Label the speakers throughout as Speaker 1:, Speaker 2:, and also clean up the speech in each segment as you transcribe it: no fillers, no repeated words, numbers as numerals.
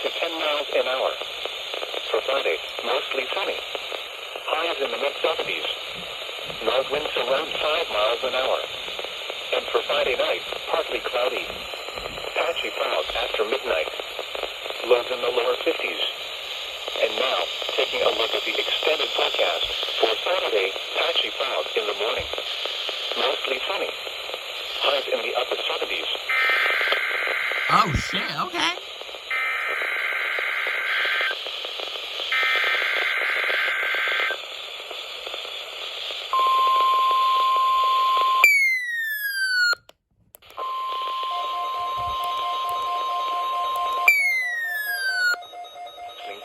Speaker 1: to 10 miles an hour. For Friday, mostly sunny. Highs in the mid-70s. North winds around 5 miles an hour. And for Friday night, partly cloudy. Patchy clouds after midnight. Lows in the lower 50s. And now, taking a look at the extended forecast for Saturday, patchy clouds in the morning. Mostly sunny. Highs in the upper 70s.
Speaker 2: Oh, shit, okay.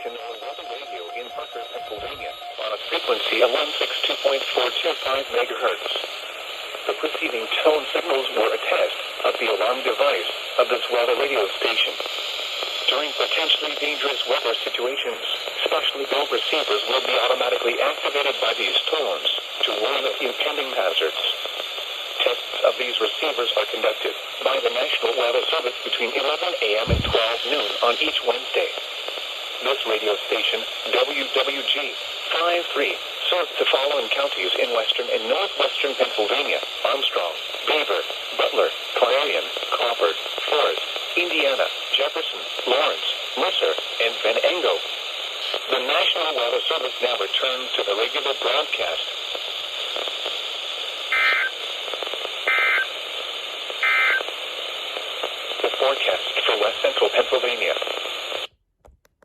Speaker 1: To know Weather Radio in Parker, Pennsylvania, on a frequency of 162.425 megahertz. The preceding tone signals were a test of the alarm device of this weather radio station. During potentially dangerous weather situations, specially built receivers will be automatically activated by these tones to warn of impending hazards. Tests of these receivers are conducted by the National Weather Service between 11 a.m. and 12 noon on each Wednesday. This radio station, WWG 53, serves the following counties in western and northwestern Pennsylvania: Armstrong, Beaver, Butler, Clarion, Crawford, Forest, Indiana, Jefferson, Lawrence, Mercer, and Venango. The National Weather Service now returns to the regular broadcast. The forecast for West Central Pennsylvania.